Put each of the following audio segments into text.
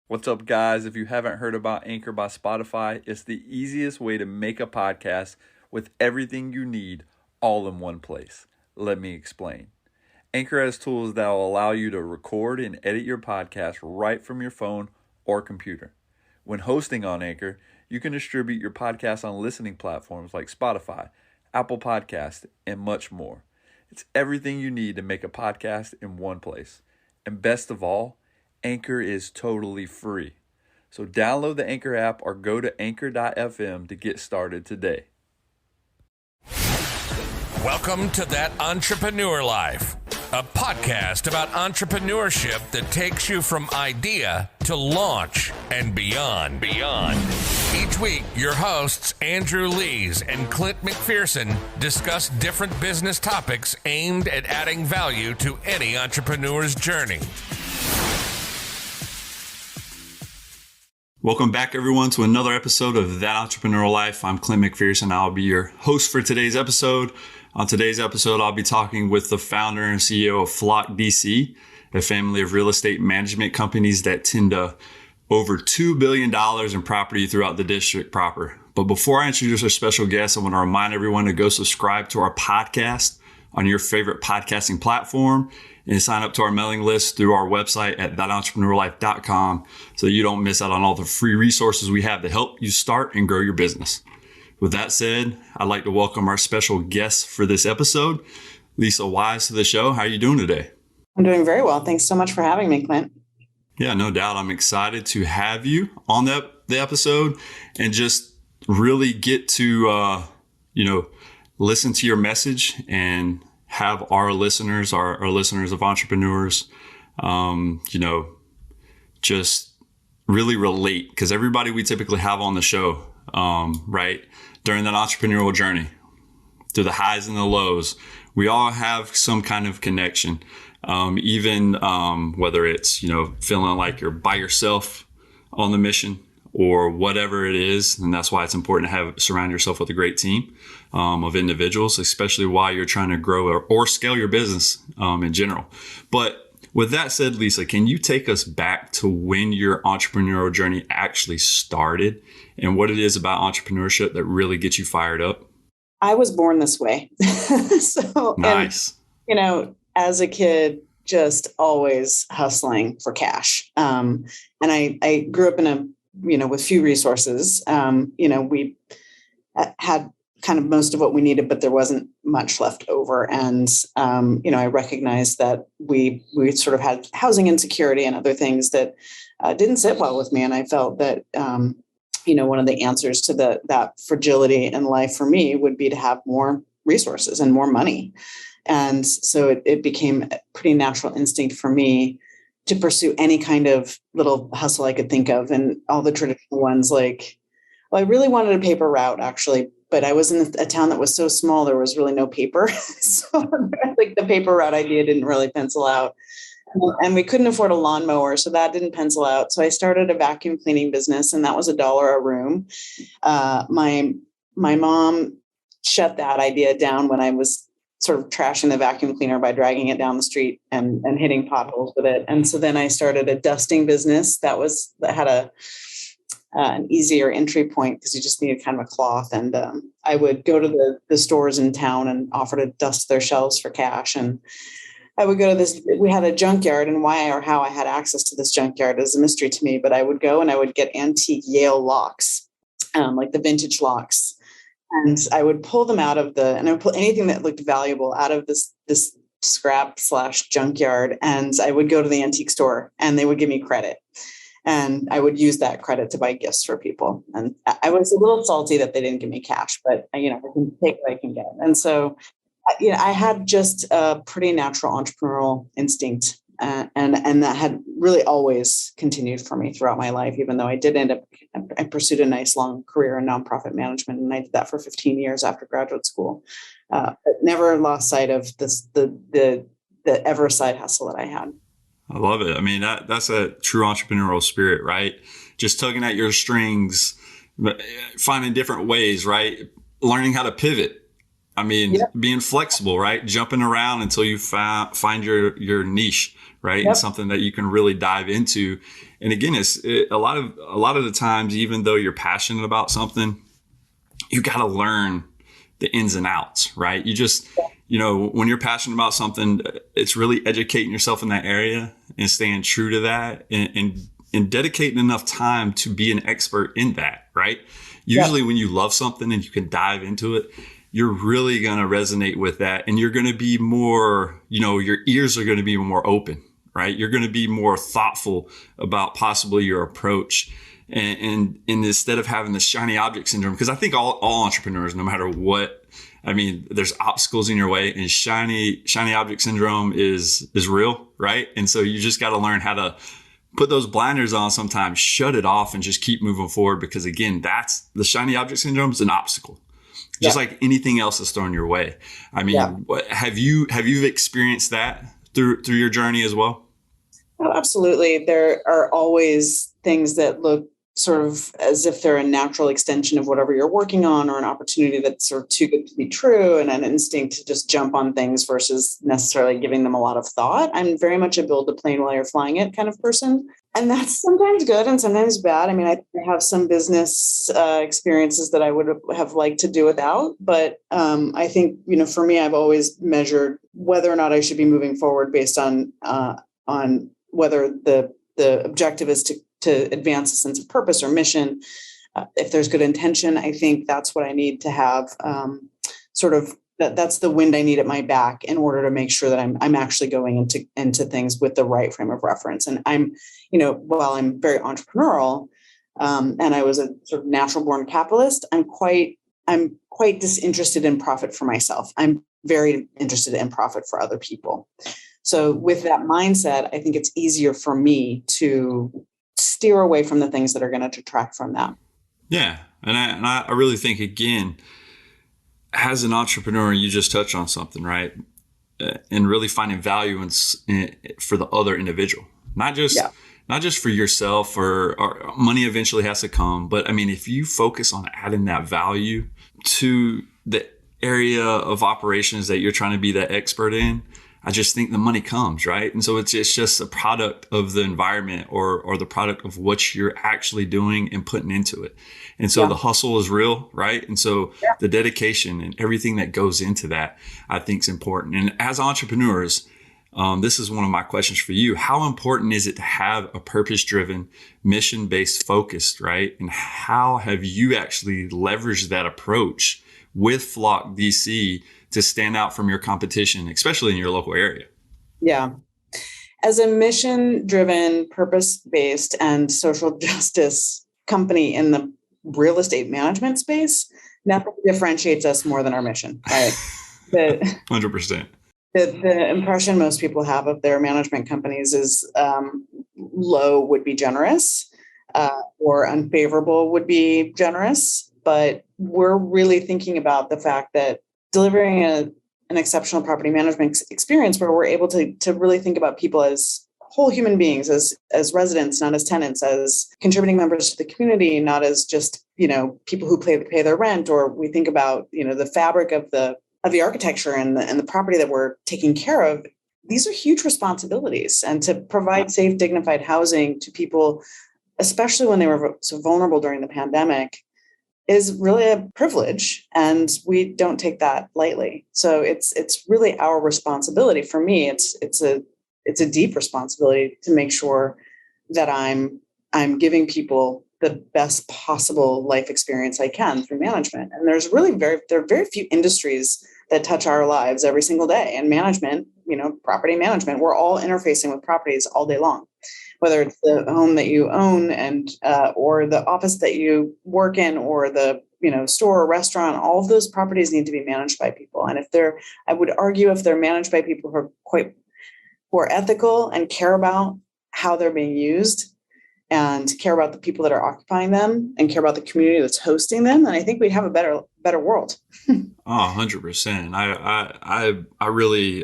What's up, guys? If you haven't heard about Anchor by Spotify, it's the easiest way to make a podcast with everything you need all in one place. Let me explain. Anchor has tools that will allow you to record and edit your podcast right from your phone or computer. When hosting on Anchor, you can distribute your podcast on listening platforms like Spotify, Apple Podcasts, and much more. It's everything you need to make a podcast in one place. And best of all, Anchor is totally free. So download the Anchor app or go to anchor.fm to get started today. Welcome to That Entrepreneur Life, a podcast about entrepreneurship that takes you from idea to launch and beyond. Each week, your hosts, Andrew Lees and Clint McPherson, discuss different business topics aimed at adding value to any entrepreneur's journey. Welcome back, everyone, to another episode of That Entrepreneurial Life. I'm Clint McPherson. I'll be your host for today's episode. On today's episode, I'll be talking with the founder and CEO of Flock DC, a family of real estate management companies that tend to over $2 billion in property throughout the district proper. But before I introduce our special guest, I want to remind everyone to go subscribe to our podcast on your favorite podcasting platform and sign up to our mailing list through our website at thatentrepreneurlife.com so that you don't miss out on all the free resources we have to help you start and grow your business. With that said, I'd like to welcome our special guest for this episode, Lisa Wise, to the show. How are you doing today? I'm doing very well. Thanks so much for having me, Clint. Yeah, no doubt. I'm excited to have you on the episode and just really get to, listen to your message and have our listeners, our listeners of entrepreneurs, just really relate, because everybody we typically have on the show, right, during that entrepreneurial journey, through the highs and the lows, we all have some kind of connection, even whether it's, feeling like you're by yourself on the mission or whatever it is. And that's why it's important to surround yourself with a great team of individuals, especially while you're trying to grow or scale your business in general. But with that said, Lisa, can you take us back to when your entrepreneurial journey actually started and what it is about entrepreneurship that really gets you fired up? I was born this way. Nice. And, as a kid, just always hustling for cash. And I grew up in with few resources. We had kind of most of what we needed, but there wasn't much left over. And, I recognized that we sort of had housing insecurity and other things that didn't sit well with me. And I felt that, one of the answers to that fragility in life for me would be to have more resources and more money. And so it became a pretty natural instinct for me to pursue any kind of little hustle I could think of. And all the traditional ones, I really wanted a paper route, actually, but I was in a town that was so small, there was really no paper. So the paper route idea didn't really pencil out. And we couldn't afford a lawnmower, so that didn't pencil out. So I started a vacuum cleaning business, and that was $1 a room. My mom shut that idea down when I was sort of trashing the vacuum cleaner by dragging it down the street and hitting potholes with it. And so then I started a dusting business that had an easier entry point because you just needed kind of a cloth. And I would go to the stores in town and offer to dust their shelves for cash. And I would go to we had a junkyard, and why or how I had access to this junkyard is a mystery to me, but I would go and I would get antique Yale locks, like the vintage locks. And I would pull them and I would pull anything that looked valuable out of this scrap / junkyard. And I would go to the antique store and they would give me credit. And I would use that credit to buy gifts for people. And I was a little salty that they didn't give me cash, but I can take what I can get. And so, I had just a pretty natural entrepreneurial instinct. And that had really always continued for me throughout my life, even though I pursued a nice long career in nonprofit management. And I did that for 15 years after graduate school, but never lost sight of the ever side hustle that I had. I love it. I mean, that's a true entrepreneurial spirit, right? Just tugging at your strings, finding different ways, right? Learning how to pivot. I mean, Yep. being flexible, right? Jumping around until you find your niche, right? And Yep. something that you can really dive into. And again, a lot of the times, even though you're passionate about something, you got to learn the ins and outs, right? When you're passionate about something, it's really educating yourself in that area and staying true to that and dedicating enough time to be an expert in that, right? Usually when you love something and you can dive into it, you're really going to resonate with that. And you're going to be more, your ears are going to be more open, right? You're going to be more thoughtful about possibly your approach. And instead of having the shiny object syndrome, because I think all entrepreneurs, no matter what, I mean, there's obstacles in your way, and shiny object syndrome is real, right? And so you just got to learn how to put those blinders on sometimes, shut it off, and just keep moving forward. Because again, that's the shiny object syndrome is an obstacle, just like anything else that's thrown your way. I mean, have you experienced that through your journey as well? Oh, absolutely. There are always things that look sort of as if they're a natural extension of whatever you're working on, or an opportunity that's sort of too good to be true, and an instinct to just jump on things versus necessarily giving them a lot of thought. I'm very much a build a plane while you're flying it kind of person. And that's sometimes good and sometimes bad. I mean, I have some business experiences that I would have liked to do without, but I think, for me, I've always measured whether or not I should be moving forward based on whether the objective is to advance a sense of purpose or mission. If there's good intention, I think that's what I need to have. That's the wind I need at my back in order to make sure that I'm actually going into things with the right frame of reference. And I'm, while I'm very entrepreneurial, and I was a sort of natural born capitalist, I'm quite disinterested in profit for myself. I'm very interested in profit for other people. So with that mindset, I think it's easier for me to steer away from the things that are going to detract from that. Yeah. And I really think, again, as an entrepreneur, you just touch on something, right? And really finding value for the other individual, not just for yourself, or money eventually has to come. But I mean, if you focus on adding that value to the area of operations that you're trying to be the expert in, I just think the money comes, right? And so it's just a product of the environment or the product of what you're actually doing and putting into it. And so the hustle is real, right? And so the dedication and everything that goes into that, I think, is important. And as entrepreneurs, this is one of my questions for you. How important is it to have a purpose-driven, mission-based focus, right? And how have you actually leveraged that approach with Flock DC to stand out from your competition, especially in your local area? Yeah. As a mission-driven, purpose-based, and social justice company in the real estate management space, nothing differentiates us more than our mission, right? 100%. The impression most people have of their management companies is low would be generous, or unfavorable would be generous. But we're really thinking about the fact that delivering an exceptional property management experience where we're able to really think about people as whole human beings, as residents, not as tenants, as contributing members to the community, not as just, people who pay their rent. Or we think about, the fabric of the architecture and the property that we're taking care of. These are huge responsibilities, and to provide safe, dignified housing to people, especially when they were so vulnerable during the pandemic, is really a privilege, and we don't take that lightly. So it's really our responsibility. For me, it's a deep responsibility to make sure that I'm giving people the best possible life experience I can through management. And there are very few industries that touch our lives every single day. And management, property management, we're all interfacing with properties all day long. Whether it's the home that you own and or the office that you work in, or the store or restaurant, all of those properties need to be managed by people. And I would argue, if they're managed by people who are ethical and care about how they're being used, and care about the people that are occupying them, and care about the community that's hosting them, then I think we'd have a better world. 100%. I really,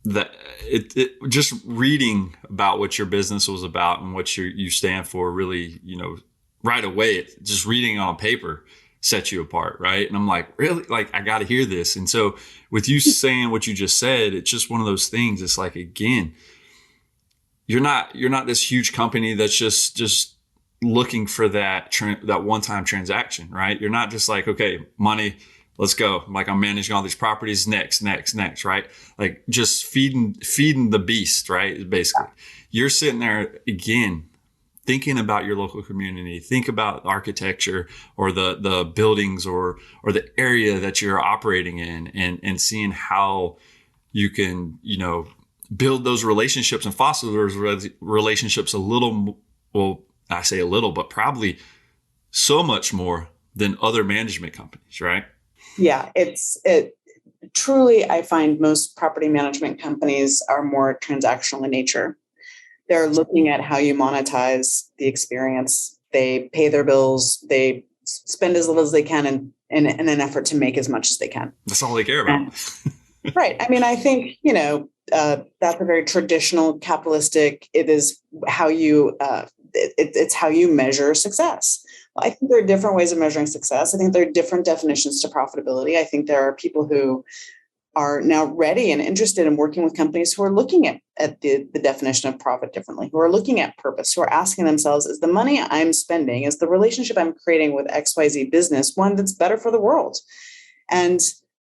that it just reading about what your business was about and what you stand for, really, right away, just reading on paper set you apart, right? And I'm like, really? Like, I got to hear this. And so with you saying what you just said, it's just one of those things. It's like, again, you're not this huge company that's just looking for that one-time transaction, right? You're not just like, okay, money, let's go. Like, I'm managing all these properties, next, right? Like, just feeding the beast, right? Basically, you're sitting there again, thinking about your local community, think about architecture or the buildings or the area that you're operating in, and seeing how you can, build those relationships and foster those relationships a little, well, I say a little, but probably so much more than other management companies, right? Yeah, it truly, I find most property management companies are more transactional in nature. They're looking at how you monetize the experience. They pay their bills. They spend as little as they can in an effort to make as much as they can. That's all they care about. Right. I mean, I think, that's a very traditional capitalistic. It is how you, it's how you measure success. Well, I think there are different ways of measuring success. I think there are different definitions to profitability. I think there are people who are now ready and interested in working with companies who are looking at the definition of profit differently, who are looking at purpose, who are asking themselves, is the money I'm spending, is the relationship I'm creating with XYZ business one that's better for the world? And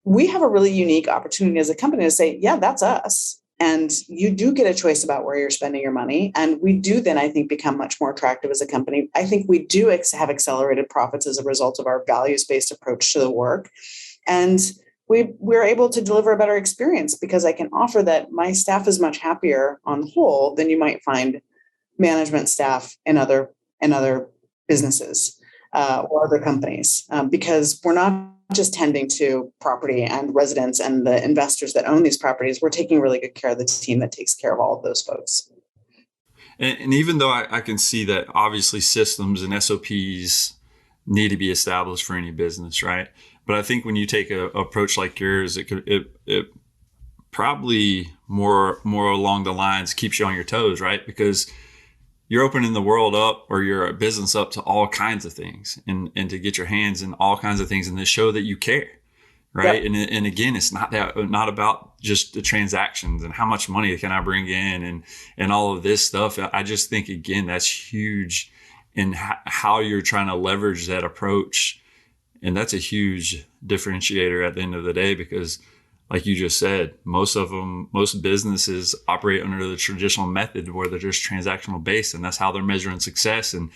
we have a really unique opportunity as a company to say, yeah, that's us. And you do get a choice about where you're spending your money. And we do then, I think, become much more attractive as a company. I think we do have accelerated profits as a result of our values-based approach to the work. And we're able to deliver a better experience because I can offer that my staff is much happier on the whole than you might find management staff in other businesses or other companies, because we're not just tending to property and residents and the investors that own these properties. We're taking really good care of the team that takes care of all of those folks. And even though I can see that obviously systems and SOPs need to be established for any business, right? But I think when you take an approach like yours, it probably more along the lines keeps you on your toes, right? Because you're opening the world up or your business up to all kinds of things and to get your hands in all kinds of things and to show that you care, right? Yep. And again, it's not about just the transactions and how much money can I bring in and all of this stuff. I just think, again, that's huge in how you're trying to leverage that approach. And that's a huge differentiator at the end of the day, because like you just said, most businesses operate under the traditional method where they're just transactional based, and that's how they're measuring success. And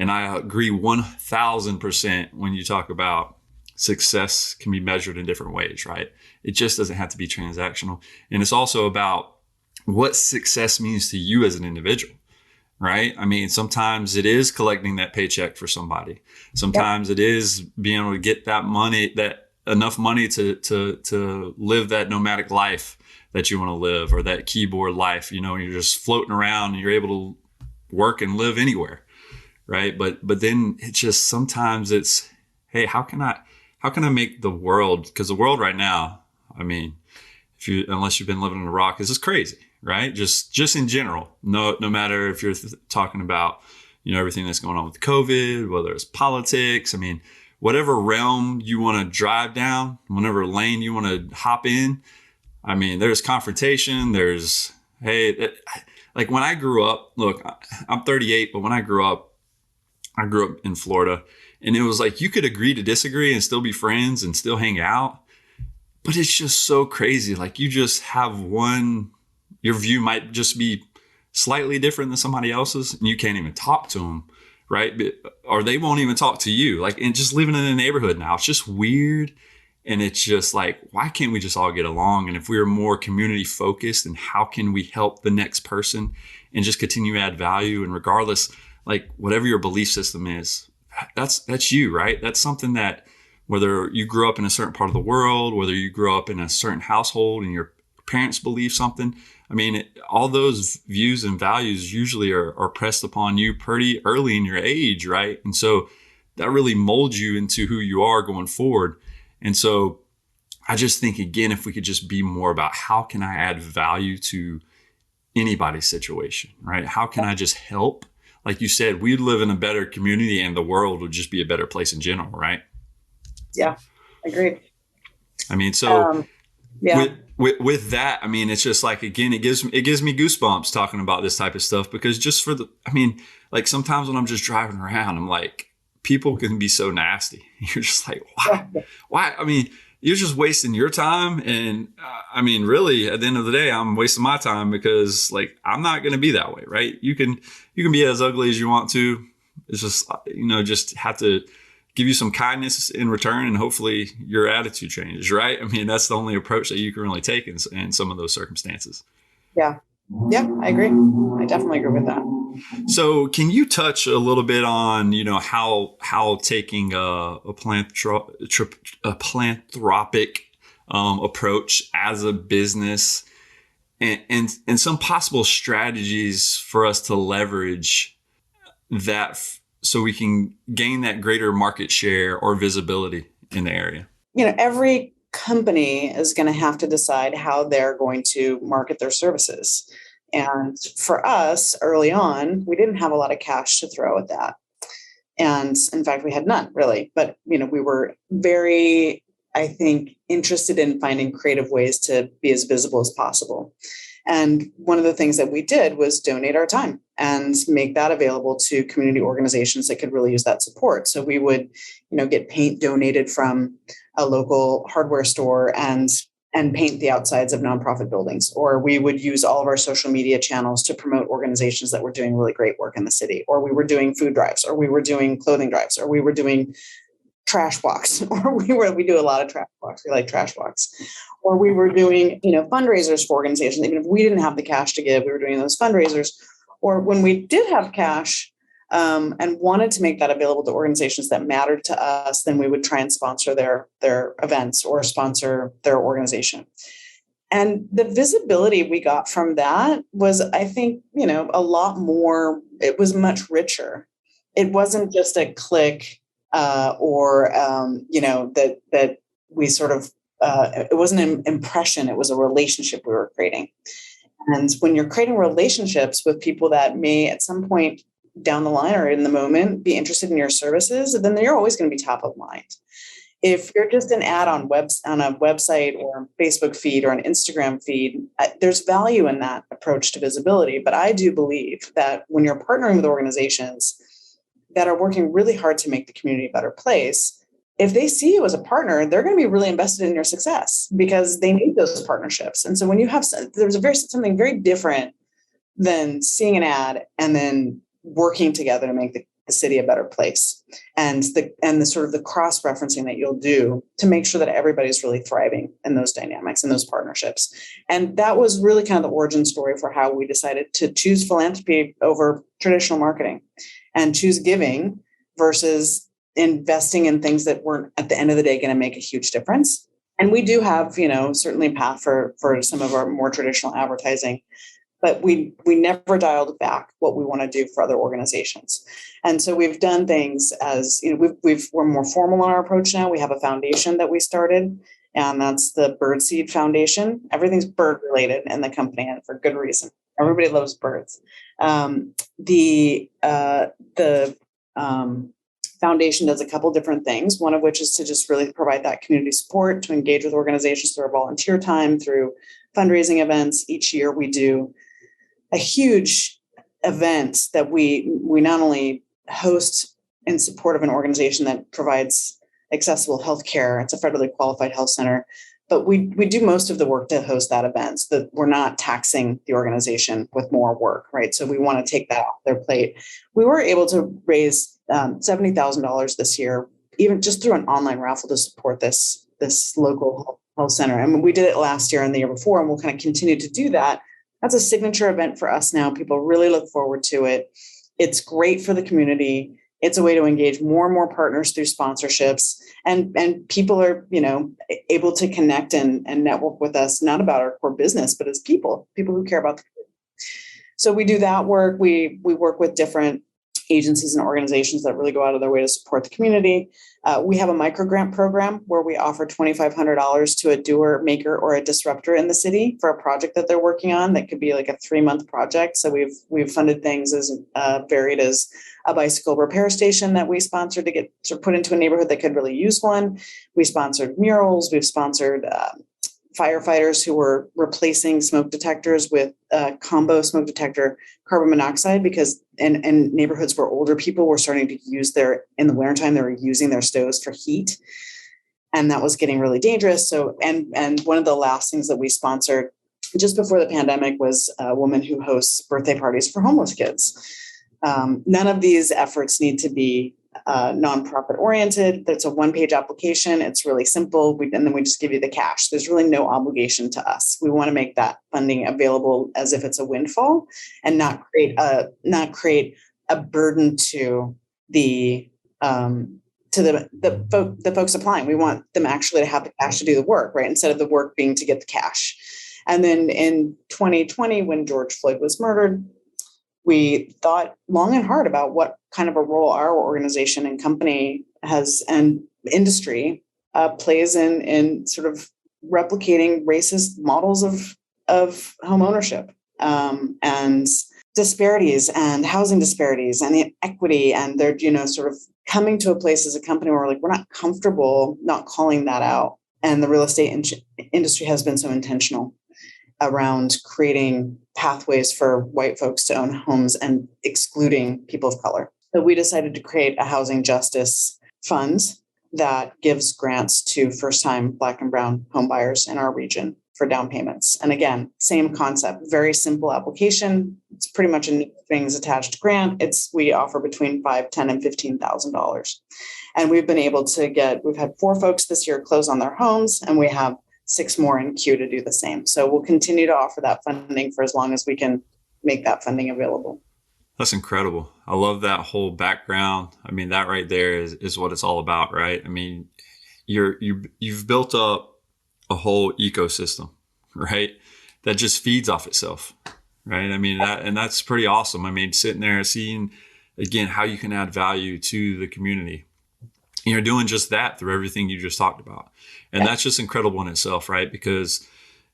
I agree 1000% when you talk about success can be measured in different ways, right? It just doesn't have to be transactional. And it's also about what success means to you as an individual, right? I mean, sometimes it is collecting that paycheck for somebody. Sometimes it is being able to get that money, that enough money to live that nomadic life that you want to live, or that keyboard life, you're just floating around and you're able to work and live anywhere. Right. But then it's just, sometimes it's, hey, how can I make the world, because the world right now, I mean, unless you've been living in a rock, this is crazy, right? Just in general, no matter if you're talking about, everything that's going on with COVID, whether it's politics, I mean, whatever realm you want to drive down, whatever lane you want to hop in. I mean, there's confrontation. There's, like when I grew up, look, I'm 38, but when I grew up in Florida, and it was like, you could agree to disagree and still be friends and still hang out. But it's just so crazy. Like, you just have your view might just be slightly different than somebody else's, and you can't even talk to them. Right. Or they won't even talk to you. Like, and just living in a neighborhood now, it's just weird. And it's just like, why can't we just all get along? And if we were more community focused, and how can we help the next person and just continue to add value? And regardless, like, whatever your belief system is, that's you, right? That's something that, whether you grew up in a certain part of the world, whether you grew up in a certain household and your parents believe something, I mean, all those views and values usually are pressed upon you pretty early in your age, right? And so that really molds you into who you are going forward. And so I just think, again, if we could just be more about how can I add value to anybody's situation, right? How can I just help? Like you said, we'd live in a better community and the world would just be a better place in general, right? Yeah. Agreed. I mean, so Um, yeah. with that, I mean, it's just like, again, it gives me goosebumps talking about this type of stuff, because just for the, I mean, like sometimes when I'm just driving around, I'm like, people can be so nasty. You're just like, why? I mean, you're just wasting your time. And I mean, really, at the end of the day, I'm wasting my time, because like, I'm not going to be that way. Right. You can be as ugly as you want to. It's just, just have to give you some kindness in return, and hopefully your attitude changes, right? I mean, that's the only approach that you can really take in some of those circumstances. Yeah. Yeah. I agree. I definitely agree with that. So can you touch a little bit on, how taking a philanthropic approach as a business, and some possible strategies for us to leverage that so we can gain that greater market share or visibility in the area? Every company is going to have to decide how they're going to market their services. And for us early on, we didn't have a lot of cash to throw at that. And in fact, we had none really, but we were very, I think, interested in finding creative ways to be as visible as possible. And one of the things that we did was donate our time and make that available to community organizations that could really use that support. So we would, get paint donated from a local hardware store and paint the outsides of nonprofit buildings. Or we would use all of our social media channels to promote organizations that were doing really great work in the city. Or we were doing food drives, or we were doing clothing drives, or we were doing trash walks, or we do a lot of trash walks. We like trash walks. Or we were doing, fundraisers for organizations. Even if we didn't have the cash to give, we were doing those fundraisers. Or when we did have cash, and wanted to make that available to organizations that mattered to us, then we would try and sponsor their events or sponsor their organization. And the visibility we got from that was, I think, a lot more. It was much richer. It wasn't just a click, or that we sort of. It wasn't an impression. It was a relationship we were creating. And when you're creating relationships with people that may at some point down the line or in the moment be interested in your services, then you're always going to be top of mind. If you're just an ad on a website or a Facebook feed or an Instagram feed, there's value in that approach to visibility. But I do believe that when you're partnering with organizations that are working really hard to make the community a better place, if they see you as a partner, they're going to be really invested in your success because they need those partnerships. And so when you have, there's something very different than seeing an ad and then working together to make the city a better place, and the sort of the cross referencing that you'll do to make sure that everybody's really thriving in those dynamics and those partnerships. And that was really kind of the origin story for how we decided to choose philanthropy over traditional marketing and choose giving versus investing in things that weren't at the end of the day going to make a huge difference. And we do have, certainly a path for some of our more traditional advertising, but we never dialed back what we want to do for other organizations. And so we've done things as, we're more formal in our approach now. We have a foundation that we started, and that's the Birdseed Foundation. Everything's bird related in the company, and for good reason. Everybody loves birds. The foundation does a couple different things, one of which is to just really provide that community support, to engage with organizations through our volunteer time, through fundraising events. Each year we do a huge event that we not only host in support of an organization that provides accessible healthcare. It's a federally qualified health center, but we do most of the work to host that event so that we're not taxing the organization with more work, right? So we want to take that off their plate. We were able to raise $70,000 this year, even just through an online raffle to support this local health center. And we did it last year and the year before, and we'll kind of continue to do that. That's a signature event for us now. People really look forward to it. It's great for the community. It's a way to engage more and more partners through sponsorships, and people are, able to connect and network with us, not about our core business, but as people who care about the community. So we do that work. We work with different, agencies and organizations that really go out of their way to support the community. We have a micro grant program where we offer $2,500 to a doer, maker, or a disruptor in the city for a project that they're working on. That could be like a 3-month project. So we've funded things as varied as a bicycle repair station that we sponsored to get sort of put into a neighborhood that could really use one. We sponsored murals. We've sponsored firefighters who were replacing smoke detectors with combo smoke detector carbon monoxide, because in neighborhoods where older people were starting to use in the wintertime, they were using their stoves for heat. And that was getting really dangerous. So, and one of the last things that we sponsored just before the pandemic was a woman who hosts birthday parties for homeless kids. None of these efforts need to be nonprofit oriented. That's a 1-page application. It's really simple. And then we just give you the cash. There's really no obligation to us. We want to make that funding available as if it's a windfall, and not create a burden to the folks applying. We want them actually to have the cash to do the work, right? Instead of the work being to get the cash. And then in 2020, when George Floyd was murdered, we thought long and hard about what kind of a role our organization and company has, and industry plays in sort of replicating racist models of home ownership, and disparities and housing disparities and inequity. And they're, sort of coming to a place as a company where we're not comfortable not calling that out. And the real estate industry has been so intentional around creating pathways for white folks to own homes and excluding people of color. So we decided to create a housing justice fund that gives grants to first-time Black and brown home buyers in our region for down payments. And again, same concept, very simple application. It's pretty much a no strings attached grant. We offer between $5,000, $10,000, and $15,000. And we've been able to we've had 4 folks this year close on their homes, and we have 6 more in queue to do the same. So we'll continue to offer that funding for as long as we can make that funding available. That's incredible. I love that whole background. I mean, that right there is what it's all about, right? I mean, you've built up a whole ecosystem, right? That just feeds off itself, right? I mean, that's pretty awesome. I mean, sitting there seeing, again, how you can add value to the community. And you're doing just that through everything you just talked about. And that's just incredible in itself, right? Because,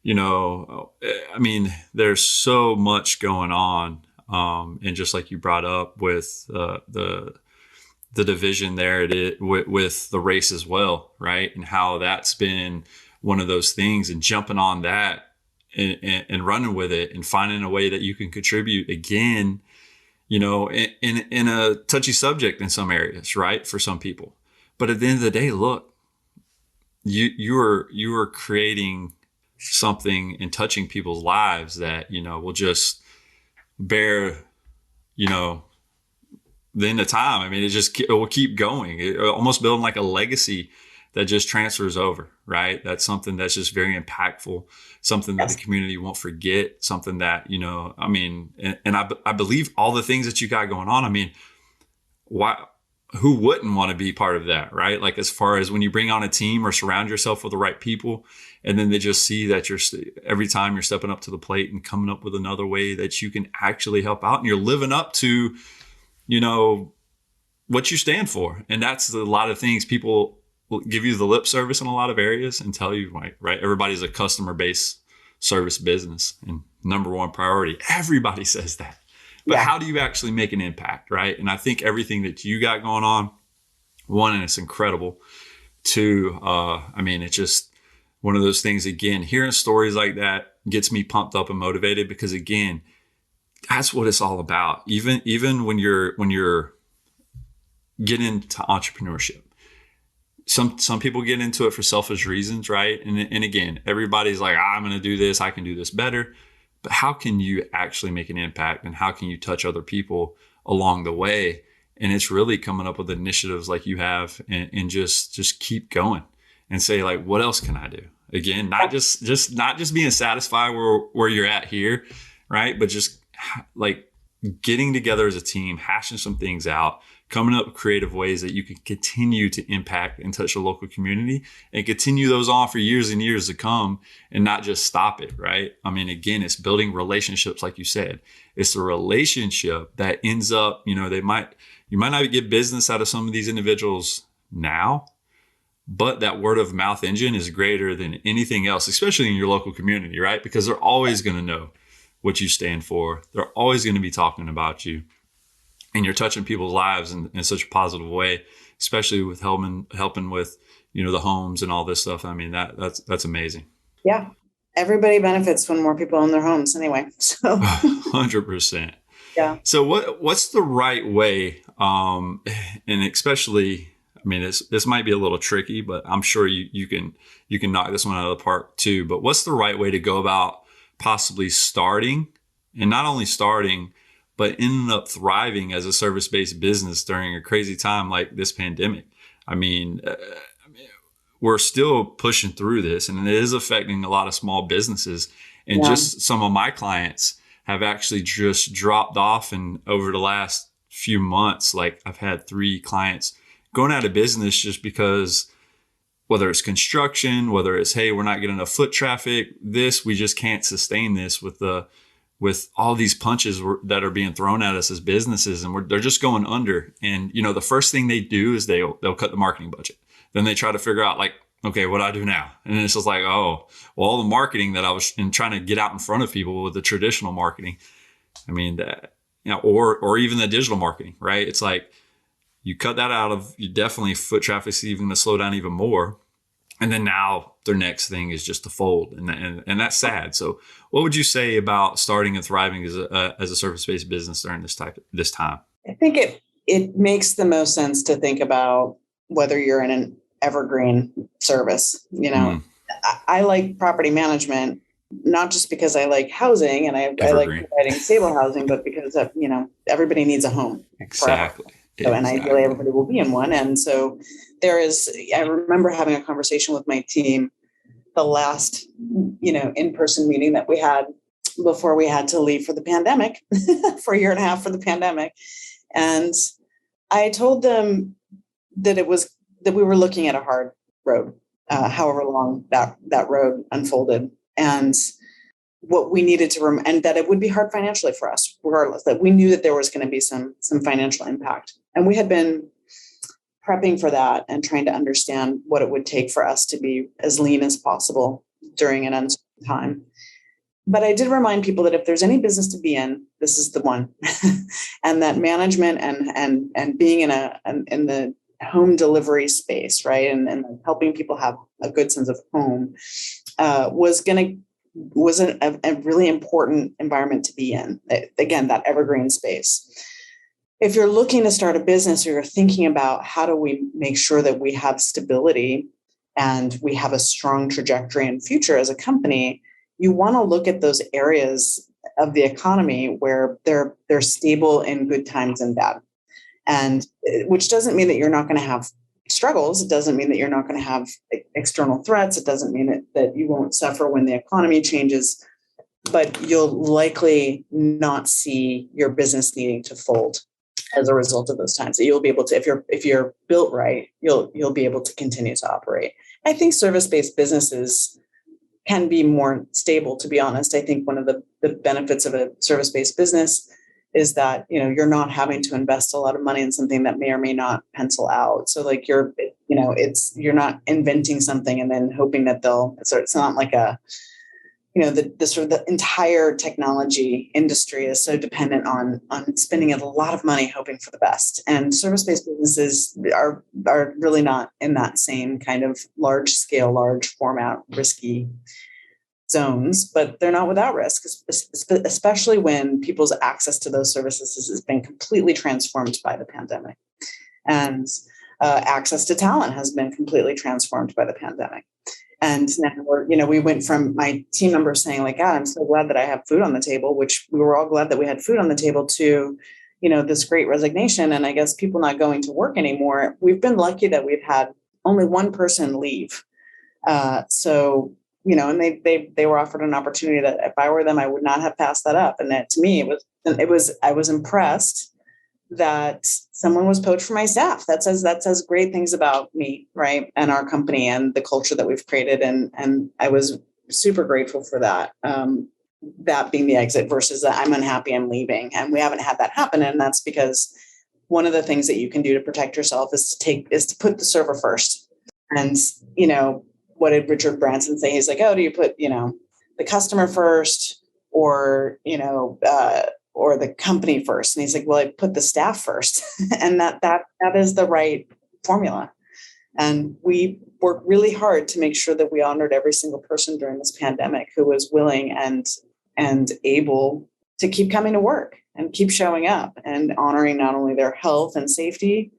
I mean, there's so much going on. And just like you brought up with the division there with the race as well, right? And how that's been one of those things, and jumping on that and running with it and finding a way that you can contribute again, in a touchy subject in some areas, right? For some people. But at the end of the day, look, you are creating something and touching people's lives that, will just bear, the end of time. I mean, it will keep going. It almost building like a legacy that just transfers over, right? That's something that's just very impactful, something that the community won't forget, something that, I mean, and I believe all the things that you got going on. I mean, who wouldn't want to be part of that, right? Like, as far as when you bring on a team or surround yourself with the right people, and then they just see that every time you're stepping up to the plate and coming up with another way that you can actually help out, and you're living up to, what you stand for. And that's a lot of things. People will give you the lip service in a lot of areas and tell you, right? Everybody's a customer-based service business and number one priority. Everybody says that. But how do you actually make an impact, right? And I think everything that you got going on, one, and it's incredible. 2, I mean, it's just one of those things, again, hearing stories like that gets me pumped up and motivated, because, again, that's what it's all about. Even when you're getting into entrepreneurship, some people get into it for selfish reasons, right? And again, everybody's like, I'm going to do this. I can do this better. But how can you actually make an impact, and how can you touch other people along the way? And it's really coming up with initiatives like you have, and just keep going and say, like, what else can I do? Again, not just being satisfied where you're at here, right? But just like getting together as a team, hashing some things out, coming up with creative ways that you can continue to impact and touch the local community and continue those on for years and years to come and not just stop it, right? I mean, again, it's building relationships, like you said. It's the relationship that ends up, you might not get business out of some of these individuals now, but that word of mouth engine is greater than anything else, especially in your local community, right? Because they're always going to know what you stand for. They're always going to be talking about you, and you're touching people's lives in such a positive way, especially with helping with, the homes and all this stuff. I mean, that's amazing. Yeah. Everybody benefits when more people own their homes anyway. So 100%. Yeah. So what's the right way? And especially, I mean, this might be a little tricky, but I'm sure you can knock this one out of the park too. But what's the right way to go about possibly starting, and not only starting, but ending up thriving as a service-based business during a crazy time like this pandemic? I mean, we're still pushing through this, and it is affecting a lot of small businesses. And just some of my clients have actually just dropped off. And over the last few months, like I've had 3 clients going out of business just because, whether it's construction, whether it's, hey, we're not getting enough foot traffic, we just can't sustain this with all these punches that are being thrown at us as businesses, and they're just going under. And, the first thing they do is they'll cut the marketing budget. Then they try to figure out, like, okay, what do I do now? And then it's just like, oh, well, all the marketing that I was trying to get out in front of people with the traditional marketing, I mean, or even the digital marketing, right? It's like, you cut that out of, you definitely foot traffic's even going to slow down even more. And then now their next thing is just to fold. And that's sad. So what would you say about starting and thriving as a service-based business during this time? I think it makes the most sense to think about whether you're in an evergreen service. I like property management, not just because I like housing and I like providing stable housing, but because everybody needs a home. Exactly. Forever. So, and ideally everybody will be in one. And so I remember having a conversation with my team, the last, in-person meeting that we had before we had to leave for the pandemic, for a year and a half for the pandemic. And I told them that we were looking at a hard road, however long that road unfolded. And what we needed to and that it would be hard financially for us, regardless, that we knew that there was going to be some financial impact. And we had been prepping for that and trying to understand what it would take for us to be as lean as possible during an uncertain time. But I did remind people that if there's any business to be in, this is the one. And that management and being in the home delivery space, right, and helping people have a good sense of home was a really important environment to be in. Again, that evergreen space. If you're looking to start a business, or you're thinking about how do we make sure that we have stability and we have a strong trajectory and future as a company, you want to look at those areas of the economy where they're stable in good times and bad. And which doesn't mean that you're not going to have struggles. It doesn't mean that you're not going to have external threats. It doesn't mean that you won't suffer when the economy changes, but you'll likely not see your business needing to fold as a result of those times. That you'll be able to, if you're built right, you'll be able to continue to operate. I think service-based businesses can be more stable, to be honest. I think one of the benefits of a service-based business is that, you're not having to invest a lot of money in something that may or may not pencil out. So like you're not inventing something and then hoping that it's not like the sort of the entire technology industry is so dependent on spending a lot of money hoping for the best. And service-based businesses are really not in that same kind of large scale, large format, risky zones, but they're not without risk, especially when people's access to those services has been completely transformed by the pandemic. And access to talent has been completely transformed by the pandemic. And now we went from my team members saying like, God, I'm so glad that I have food on the table, which we were all glad that we had food on the table, to, this great resignation. And I guess people not going to work anymore. We've been lucky that we've had only one person leave. And they were offered an opportunity that if I were them, I would not have passed that up. And that to me, it And I was impressed that someone was poached from my staff. That says great things about me, right? And our company and the culture that we've created. And I was super grateful for that. That being the exit versus that I'm unhappy, I'm leaving. And we haven't had that happen. And that's because one of the things that you can do to protect yourself is to put the server first. And, what did Richard Branson say? He's like, oh, do you put, the customer first or the company first? And he's like, well, I put the staff first. And that is the right formula. And we worked really hard to make sure that we honored every single person during this pandemic who was willing and able to keep coming to work and keep showing up and honoring not only their health and safety,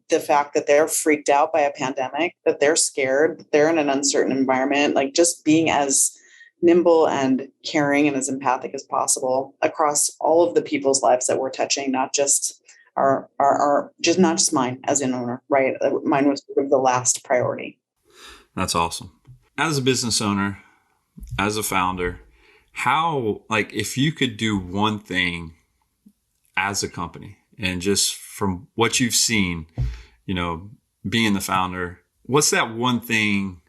the fact that they're freaked out by a pandemic, that they're scared, that they're in an uncertain environment, like just being as nimble and caring and as empathic as possible across all of the people's lives that we're touching, not just not just mine as an owner, right? Mine was sort of the last priority. That's awesome. As a business owner, as a founder, if you could do one thing as a company and just from what you've seen, being the founder, what's that one thing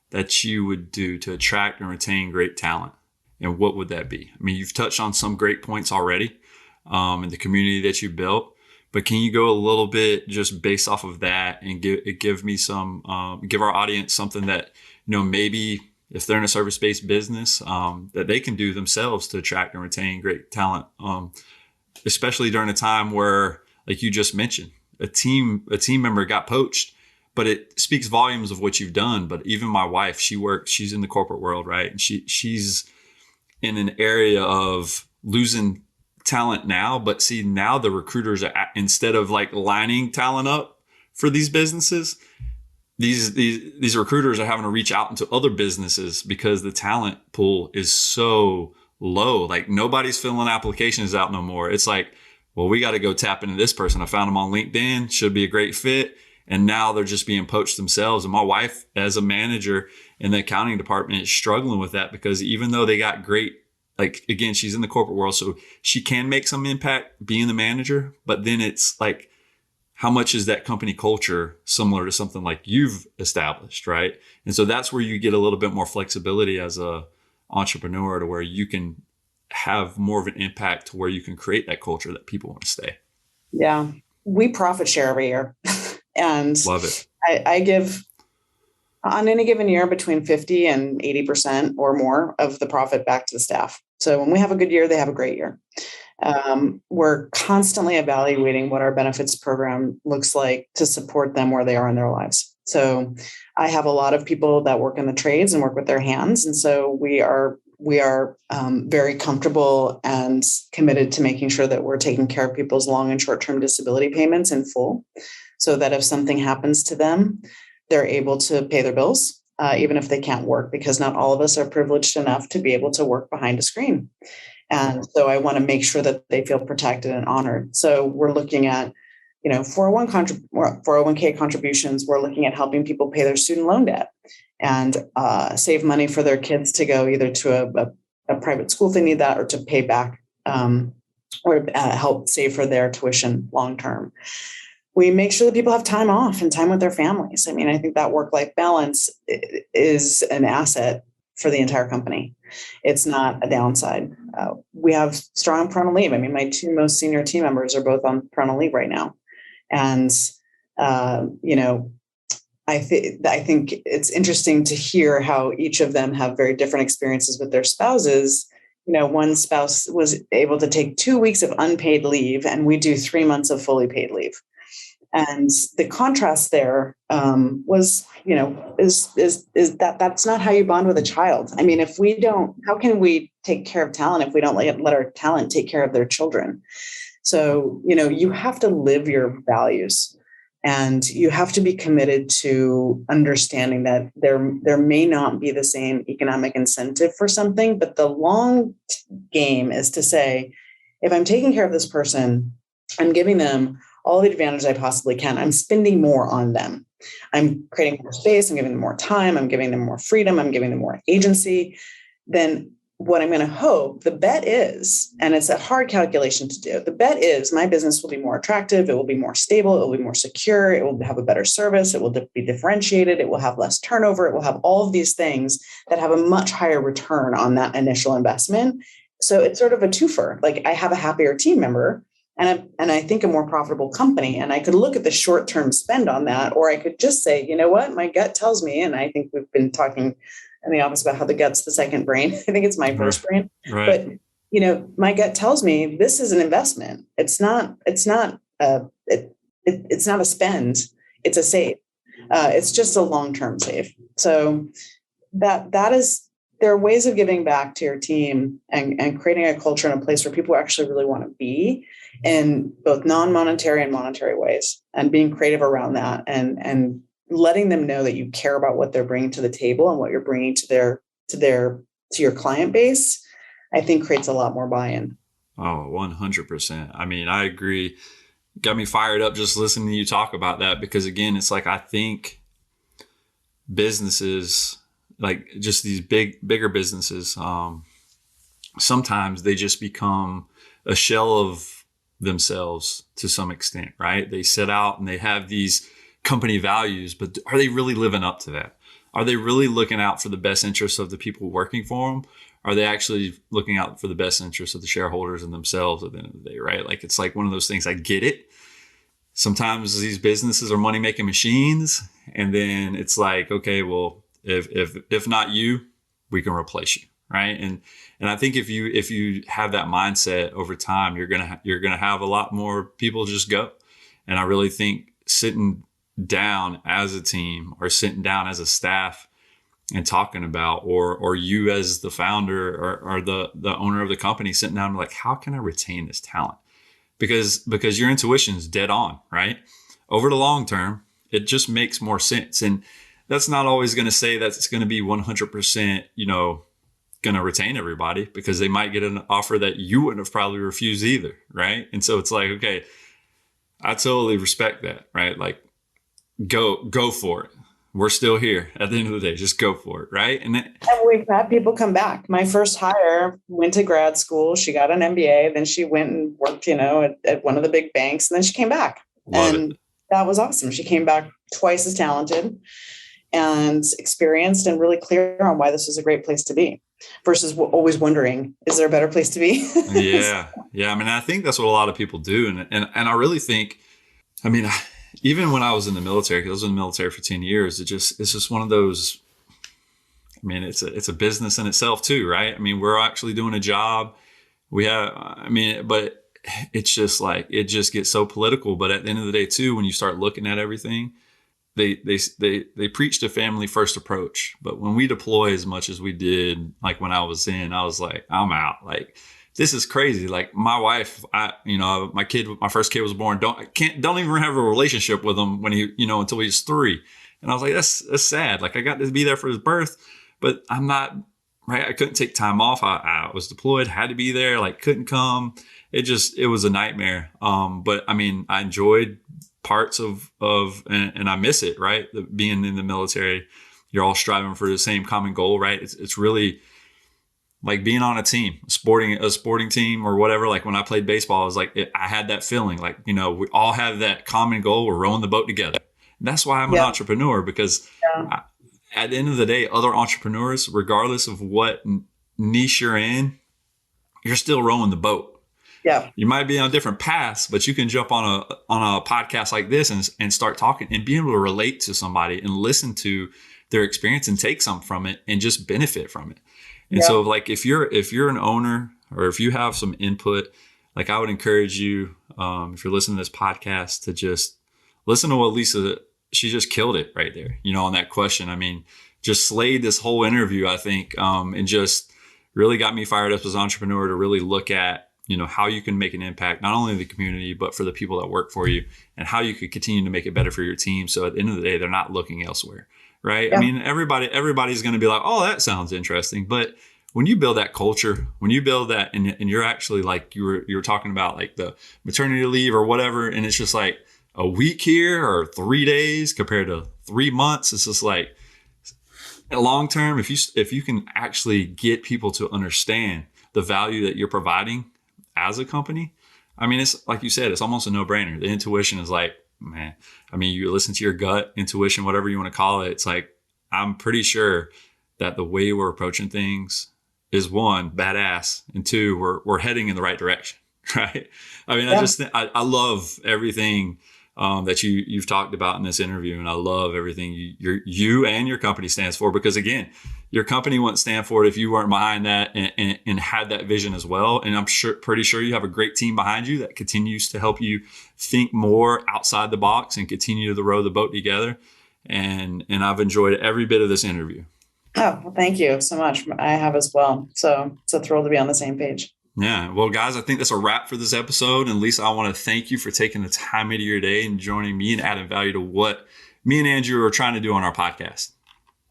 that you would do to attract and retain great talent? And what would that be? I mean, you've touched on some great points already in the community that you built, but can you go a little bit just based off of that and give me some, give our audience something that, maybe if they're in a service-based business, that they can do themselves to attract and retain great talent, especially during a time where, like you just mentioned, a team member got poached, but it speaks volumes of what you've done. But even my wife, she's in the corporate world, right? And she's in an area of losing talent now, but see now the recruiters are, instead of like lining talent up for these businesses, these recruiters are having to reach out into other businesses because the talent pool is so low. Like nobody's filling applications out no more. It's like, well, we got to go tap into this person. I found them on LinkedIn, should be a great fit. And now they're just being poached themselves. And my wife, as a manager in the accounting department, is struggling with that because even though they got great, like, again, she's in the corporate world, so she can make some impact being the manager. But then it's like, how much is that company culture similar to something like you've established, right? And so that's where you get a little bit more flexibility as a entrepreneur to where you can have more of an impact to where you can create that culture that people want to stay. Yeah. We profit share every year. And love it. I give on any given year between 50 and 80% or more of the profit back to the staff. So when we have a good year, they have a great year. We're constantly evaluating what our benefits program looks like to support them where they are in their lives. So I have a lot of people that work in the trades and work with their hands. And so we are very comfortable and committed to making sure that we're taking care of people's long and short-term disability payments in full, so that if something happens to them, they're able to pay their bills, even if they can't work, because not all of us are privileged enough to be able to work behind a screen. And so I want to make sure that they feel protected and honored. So we're looking at, 401k contributions. We're looking at helping people pay their student loan debt and save money for their kids to go either to a private school if they need that, or to pay back or help save for their tuition long term. We make sure that people have time off and time with their families. I mean, I think that work-life balance is an asset for the entire company. It's not a downside. We have strong parental leave. I mean, my two most senior team members are both on parental leave right now. And, I think it's interesting to hear how each of them have very different experiences with their spouses. One spouse was able to take 2 weeks of unpaid leave, and we do 3 months of fully paid leave. And the contrast there was, is that's not how you bond with a child. I mean, if we don't, how can we take care of talent if we don't let our talent take care of their children? So, you have to live your values, and you have to be committed to understanding that there may not be the same economic incentive for something, but the long game is to say, if I'm taking care of this person, I'm giving them all the advantage I possibly can. I'm spending more on them. I'm creating more space. I'm giving them more time. I'm giving them more freedom. I'm giving them more agency. Then what I'm going to hope, the bet is, and it's a hard calculation to do, the bet is my business will be more attractive, it will be more stable, it will be more secure, it will have a better service, it will be differentiated, it will have less turnover, it will have all of these things that have a much higher return on that initial investment. So it's sort of a twofer. Like I have a happier team member and I think a more profitable company. And I could look at the short-term spend on that, or I could just say, you know what, my gut tells me, and I think we've been talking in the office about how the gut's the second brain. I think it's my first brain. Right. But my gut tells me this is an investment. It's not a spend. It's a save. It's just a long-term save. So that is, there are ways of giving back to your team and creating a culture in a place where people actually really want to be in both non-monetary and monetary ways, and being creative around that and letting them know that you care about what they're bringing to the table and what you're bringing to your client base, I think creates a lot more buy-in. Oh, 100%. I mean, I agree. Got me fired up just listening to you talk about that, because again, it's like, I think businesses, like just these bigger businesses, sometimes they just become a shell of themselves to some extent, right? They set out and they have these company values, but are they really living up to that? Are they really looking out for the best interests of the people working for them? Are they actually looking out for the best interests of the shareholders and themselves at the end of the day, right? Like, it's like one of those things, I get it. Sometimes these businesses are money-making machines. And then it's like, okay, well, if not you, we can replace you. Right. And I think if you have that mindset over time, you're going to have a lot more people just go. And I really think sitting down as a team or sitting down as a staff and talking about, or you as the founder or the owner of the company sitting down and like, how can I retain this talent? Because your intuition is dead on, right? Over the long term, it just makes more sense. And that's not always going to say that it's going to be 100%, going to retain everybody, because they might get an offer that you wouldn't have probably refused either. Right. And so it's like, okay, I totally respect that. Right. Like, go for it. We're still here at the end of the day. Just go for it. Right. And we've had people come back. My first hire went to grad school. She got an MBA. Then she went and worked, at one of the big banks. And then she came back. Love it. That was awesome. She came back twice as talented and experienced and really clear on why this was a great place to be, versus always wondering, is there a better place to be? Yeah. I mean, I think that's what a lot of people do. And I really think, I mean, even when I was in the military, because I was in the military for 10 years, it's just one of those, I mean, it's a business in itself too, right? I mean, we're actually doing a job. But it's just like, it just gets so political. But at the end of the day too, when you start looking at everything, they preached a family first approach. But when we deploy as much as we did, like when I was I was like, I'm out. Like, this is crazy. Like, my wife, my first kid was born. Don't even have a relationship with him when he, until he was 3. And I was like, that's sad. Like, I got to be there for his birth, but I'm not, right. I couldn't take time off. I was deployed, had to be there, like couldn't come. It was a nightmare. But I mean, I enjoyed parts of and I miss it, right? Being in the military, you're all striving for the same common goal, right? It's really like being on a team, a sporting team or whatever. Like when I played baseball, I was like, I had that feeling like, we all have that common goal. We're rowing the boat together. And that's why I'm an entrepreneur, because at the end of the day, other entrepreneurs, regardless of what niche you're in, you're still rowing the boat. Yeah. You might be on different paths, but you can jump on a podcast like this and start talking and be able to relate to somebody and listen to their experience and take some from it and just benefit from it. And so like, if you're an owner or if you have some input, like I would encourage you, if you're listening to this podcast, to just listen to what Lisa, she just killed it right there, on that question. I mean, just slayed this whole interview, I think, and just really got me fired up as an entrepreneur to really look at, how you can make an impact, not only in the community, but for the people that work for you, and how you could continue to make it better for your team. So at the end of the day, they're not looking elsewhere. Right. Yeah. I mean, everybody's going to be like, oh, that sounds interesting. But when you build that culture, when you build that and you're actually like, you were talking about like the maternity leave or whatever, and it's just like a week here or 3 days compared to 3 months, it's just like, long term, if you can actually get people to understand the value that you're providing as a company, I mean, it's like you said, it's almost a no-brainer. The intuition is like, man, I mean, you listen to your gut intuition, whatever you want to call it. It's like, I'm pretty sure that the way we're approaching things is, one, badass, and two, we're heading in the right direction, right? I mean, yeah. I love everything that you've talked about in this interview, and I love everything you and your company stands for, because again, your company wouldn't stand for it if you weren't behind that and had that vision as well. And I'm pretty sure you have a great team behind you that continues to help you think more outside the box and continue to row the boat together. And I've enjoyed every bit of this interview. Oh, well, thank you so much. I have as well. So it's a thrill to be on the same page. Yeah. Well, guys, I think that's a wrap for this episode. And Lisa, I want to thank you for taking the time out of your day and joining me and adding value to what me and Andrew are trying to do on our podcast.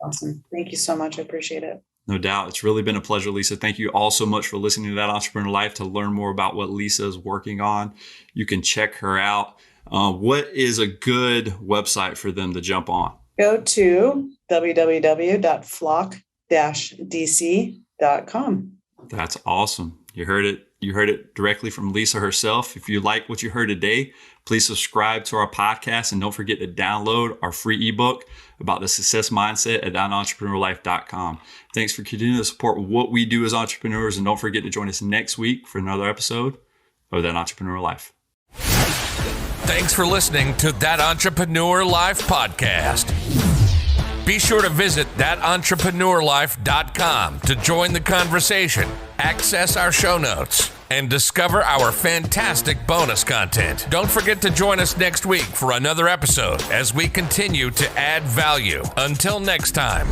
Awesome. Thank you so much. I appreciate it. No doubt. It's really been a pleasure, Lisa. Thank you all so much for listening to That Entrepreneur Life. To learn more about what Lisa is working on, you can check her out. What is a good website for them to jump on? Go to www.flock-dc.com. That's awesome. You heard it directly from Lisa herself. If you like what you heard today, please subscribe to our podcast, and don't forget to download our free ebook about the success mindset at thatentrepreneurlife.com. Thanks for continuing to support what we do as entrepreneurs, and don't forget to join us next week for another episode of That Entrepreneur Life. Thanks for listening to That Entrepreneur Life podcast. Be sure to visit thatentrepreneurlife.com to join the conversation, access our show notes, and discover our fantastic bonus content. Don't forget to join us next week for another episode as we continue to add value. Until next time.